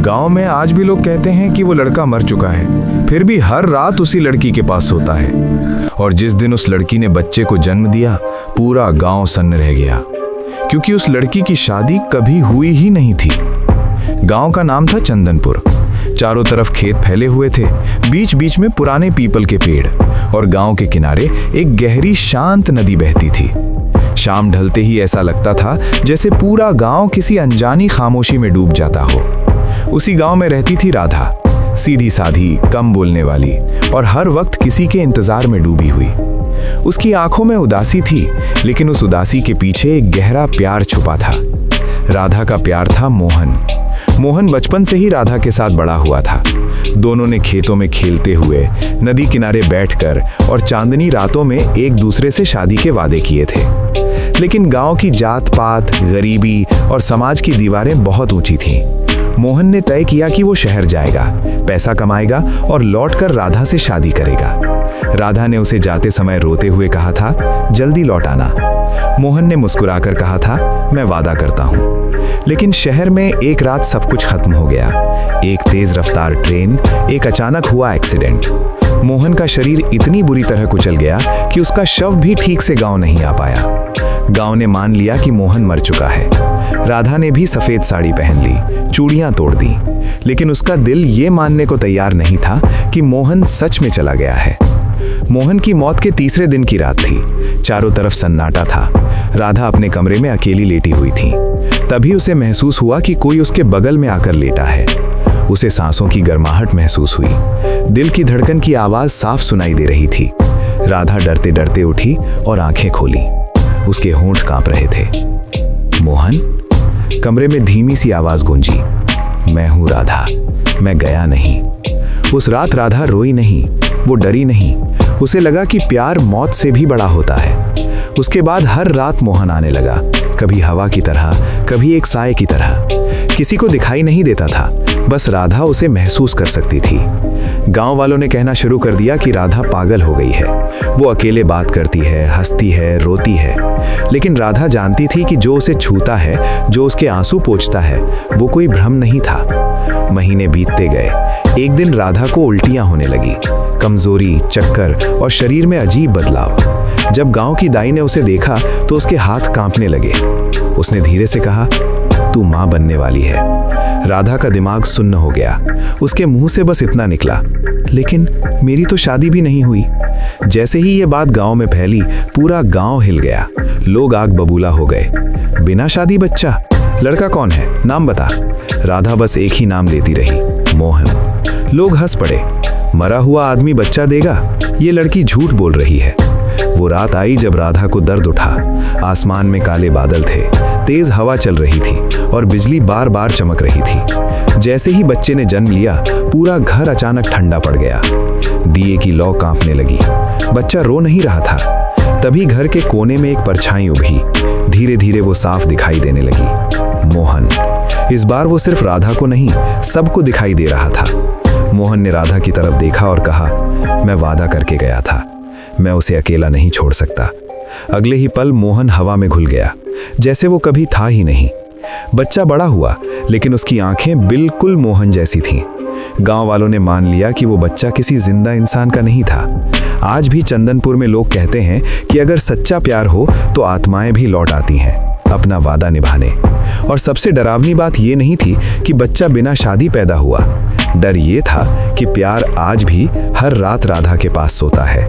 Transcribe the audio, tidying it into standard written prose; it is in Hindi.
गांव में आज भी लोग कहते हैं कि वो लड़का मर चुका है, फिर भी हर रात उसी लड़की के पास सोता है। और जिस दिन उस लड़की ने बच्चे को जन्म दिया, पूरा गांव सन्न रह गया, क्योंकि उस लड़की की शादी कभी हुई ही नहीं थी। गांव का नाम था चंदनपुर। चारों तरफ खेत फैले हुए थे, बीच बीच में पुराने पीपल के पेड़, और गांव के किनारे एक गहरी शांत नदी बहती थी। शाम ढलते ही ऐसा लगता था जैसे पूरा गांव किसी अनजानी खामोशी में डूब जाता हो। उसी गांव में रहती थी राधा, सीधी साधी, कम बोलने वाली और हर वक्त किसी के इंतजार में डूबी हुई। उसकी आंखों में उदासी थी, लेकिन उस उदासी के पीछे एक गहरा प्यार छुपा था। राधा का प्यार था मोहन। मोहन बचपन से ही राधा के साथ बड़ा हुआ था। दोनों ने खेतों में खेलते हुए, नदी किनारे बैठकर और चांदनी रातों में एक दूसरे से शादी के वादे किए थे। लेकिन गांव की जात पात, गरीबी और समाज की दीवारें बहुत ऊंची थीं। मोहन ने तय किया कि वो शहर जाएगा, पैसा कमाएगा और लौटकर राधा से शादी करेगा। राधा ने उसे जाते समय रोते हुए कहा था, जल्दी लौट आना। मोहन ने मुस्कुराकर कहा था, मैं वादा करता हूँ। लेकिन शहर में एक रात सब कुछ खत्म हो गया। एक तेज रफ्तार ट्रेन, एक अचानक हुआ एक्सीडेंट। मोहन का शरीर इतनी बुरी तरह कुचल गया कि उसका शव भी ठीक से गांव नहीं आ पाया। गांव ने मान लिया कि मोहन मर चुका है। राधा ने भी सफेद साड़ी पहन ली, चूड़ियां तोड़ दी, लेकिन उसका दिल ये मानने को तैयार नहीं था कि मोहन सच में चला गया है। मोहन की मौत के तीसरे दिन की रात थी। चारों तरफ सन्नाटा था। राधा अपने कमरे में अकेली लेटी हुई थी। तभी उसे महसूस हुआ कि कोई उसके बगल में आकर लेटा है। उसे सांसों की गर्माहट महसूस हुई। दिल की धड़कन की आवाज साफ सुनाई दे रही थी। राधा डरते डरते उठी और आंखें खोली। उसके होंठ कांप रहे थे। मोहन? कमरे में धीमी सी आवाज गूंजी। मैं हूं राधा, मैं गया नहीं। उस रात राधा रोई नहीं, वो डरी नहीं। उसे लगा कि प्यार मौत से भी बड़ा होता है। उसके बाद हर रात मोहन आने लगा, कभी हवा की तरह, कभी एक साए की तरह। किसी को दिखाई नहीं देता था, बस राधा उसे महसूस कर सकती थी। गांव वालों ने कहना शुरू कर दिया कि राधा पागल हो गई है। वो अकेले बात करती है, हंसती है, रोती है। लेकिन राधा जानती थी कि जो उसे छूता है, जो उसके आंसू पोंछता है, वो कोई भ्रम नहीं था। महीने बीतते गए। एक दिन राधा को उल्टियां होने लगी, कमजोरी, चक्कर और शरीर में अजीब बदलाव। जब गांव की दाई ने उसे देखा तो उसके हाथ कांपने लगे। उसने धीरे से कहा, तू मां बनने वाली है। राधा का दिमाग सुन्न हो गया। उसके मुंह से बस इतना निकला, लेकिन मेरी तो शादी भी नहीं हुई। जैसे ही ये बात गांव में फैली, पूरा गांव हिल गया। लोग आग बबूला हो गए। बिना शादी बच्चा? लड़का कौन है, नाम बता। राधा बस एक ही नाम लेती रही, मोहन। लोग हंस पड़े। मरा हुआ आदमी बच्चा देगा? ये लड़की झूठ बोल रही है। वो रात आई जब राधा को दर्द उठा। आसमान में काले बादल थे, तेज हवा चल रही थी और बिजली बार बार चमक रही थी। जैसे ही बच्चे ने जन्म लिया, पूरा घर अचानक ठंडा पड़ गया। दिए की लौ कांपने लगी। बच्चा रो नहीं रहा था। तभी घर के कोने में एक परछाई उभी। धीरे धीरे वो साफ दिखाई देने लगी। मोहन। इस बार वो सिर्फ राधा को नहीं, सबको दिखाई दे रहा था। मोहन ने राधा की तरफ देखा और कहा, मैं वादा करके गया था, मैं उसे अकेला नहीं छोड़ सकता। अगले ही पल मोहन हवा में घुल गया, जैसे वो कभी था ही नहीं। बच्चा बड़ा हुआ, लेकिन उसकी आंखें बिल्कुल मोहन जैसी थीं। गांव वालों ने मान लिया कि वो बच्चा किसी जिंदा इंसान का नहीं था। आज भी चंदनपुर में लोग कहते हैं कि अगर सच्चा प्यार हो तो आत्माएं भी लौट आती हैं, अपना वादा निभाने। और सबसे डरावनी बात ये नहीं थी कि बच्चा बिना शादी पैदा हुआ। डर ये था कि प्यार आज भी हर रात राधा के पास सोता है।